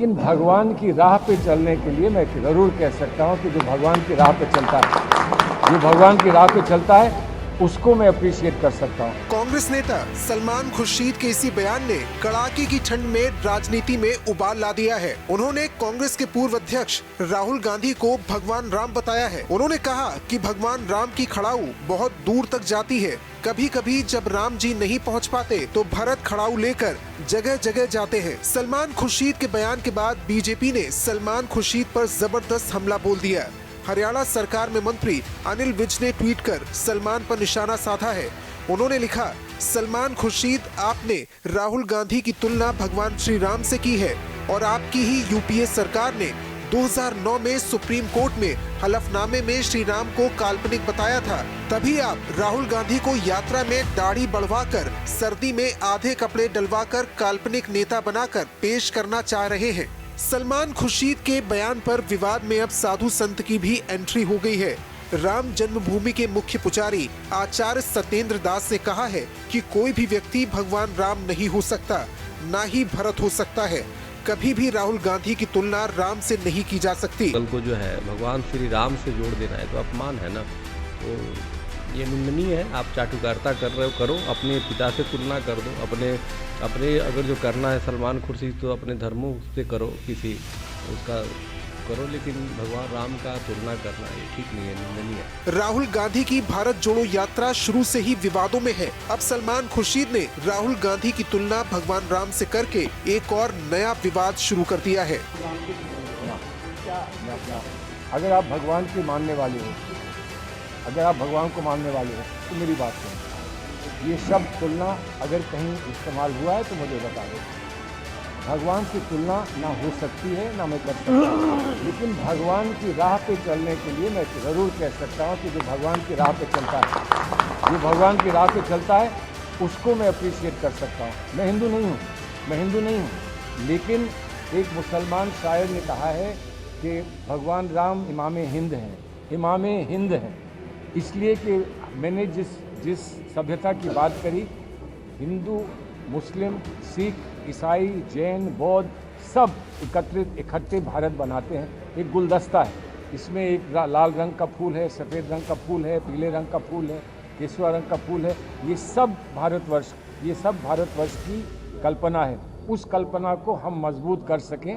लेकिन भगवान की राह पे चलने के लिए मैं ज़रूर कह सकता हूँ कि जो भगवान की राह पे चलता है, जो भगवान की राह पे चलता है, उसको मैं अप्रिशिएट कर सकता हूँ। कांग्रेस नेता सलमान खुर्शीद के इसी बयान ने कड़ाके की ठंड में राजनीति में उबाल ला दिया है। उन्होंने कांग्रेस के पूर्व अध्यक्ष राहुल गांधी को भगवान राम बताया है। उन्होंने कहा कि भगवान राम की खड़ाऊ बहुत दूर तक जाती है। कभी कभी जब राम जी नहीं पहुंच पाते तो भरत खड़ाऊ लेकर जगह जगह जाते हैं। सलमान खुर्शीद के बयान के बाद बीजेपी ने सलमान खुर्शीद पर जबरदस्त हमला बोल दिया। हरियाणा सरकार में मंत्री अनिल विज ने ट्वीट कर सलमान पर निशाना साधा है। उन्होंने लिखा, सलमान खुर्शीद, आपने राहुल गांधी की तुलना भगवान श्री राम से की है और आपकी ही यूपीए सरकार ने 2009 में सुप्रीम कोर्ट में हलफनामे में श्री राम को काल्पनिक बताया था। तभी आप राहुल गांधी को यात्रा में दाढ़ी बढ़वाकर, सर्दी में आधे कपड़े डलवाकर काल्पनिक नेता बनाकर पेश करना चाह रहे हैं। सलमान खुर्शीद के बयान पर विवाद में अब साधु संत की भी एंट्री हो गई है। राम जन्मभूमि के मुख्य पुजारी आचार्य सत्येंद्र दास ने कहा है कि कोई भी व्यक्ति भगवान राम नहीं हो सकता, ना ही भरत हो सकता है। कभी भी राहुल गांधी की तुलना राम से नहीं की जा सकती। कल को जो है भगवान श्री राम से जोड़ देना है तो अपमान है ना, तो ये निंदनीय है। आप चाटुकारिता कर रहे हो, करो, अपने पिता से तुलना कर दो, अपने अगर जो करना है सलमान खुर्शीद तो अपने धर्मों से करो, किसी उसका करो, लेकिन भगवान राम का तुलना करना ये ठीक नहीं है, निंदनीय है। राहुल गांधी की भारत जोड़ो यात्रा शुरू से ही विवादों में है। अब सलमान खुर्शीद ने राहुल गांधी की तुलना भगवान राम से करके एक और नया विवाद शुरू कर दिया है। अगर आप भगवान के मानने वाले हो, अगर आप भगवान को मानने वाले हो तो मेरी बात सुनो। ये शब्द तुलना अगर कहीं इस्तेमाल हुआ है तो मुझे बता दो। भगवान की तुलना ना हो सकती है ना मैं कर सकता हूँ, लेकिन भगवान की राह पे चलने के लिए मैं ज़रूर कह सकता हूँ कि जो भगवान की राह पे चलता है, जो भगवान की राह पे चलता है, उसको मैं अप्रिशिएट कर सकता हूँ। मैं हिंदू नहीं हूँ, लेकिन एक मुसलमान शायर ने कहा है कि भगवान राम इमाम हिंद हैं, इसलिए कि मैंने जिस सभ्यता की बात करी, हिंदू, मुस्लिम, सिख, ईसाई, जैन, बौद्ध सब इकट्ठे भारत बनाते हैं। एक गुलदस्ता है, इसमें एक लाल रंग का फूल है, सफ़ेद रंग का फूल है, पीले रंग का फूल है, केसुआ रंग का फूल है। ये सब भारतवर्ष की कल्पना है। उस कल्पना को हम मजबूत कर सकें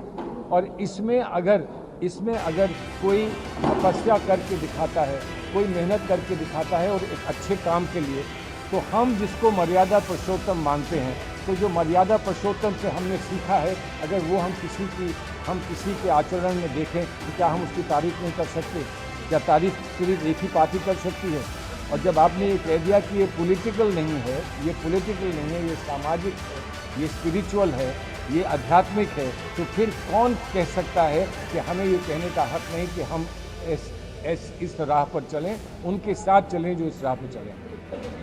और इसमें अगर कोई तपस्या करके दिखाता है, कोई मेहनत करके दिखाता है और एक अच्छे काम के लिए, तो हम जिसको मर्यादा पुरुषोत्तम मानते हैं, तो जो मर्यादा पुरुषोत्तम से हमने सीखा है, अगर वो हम किसी के आचरण में देखें तो क्या हम उसकी तारीफ नहीं कर सकते? क्या तारीफ सिर्फ एक ही पार्टी कर सकती है? और जब आपने ये कह दिया कि ये पॉलिटिकल नहीं है, ये सामाजिक है, ये स्पिरिचुअल है, ये आध्यात्मिक है, तो फिर कौन कह सकता है कि हमें ये कहने का हक नहीं कि हम इस राह पर चलें, उनके साथ चलें जो इस राह पर चलें।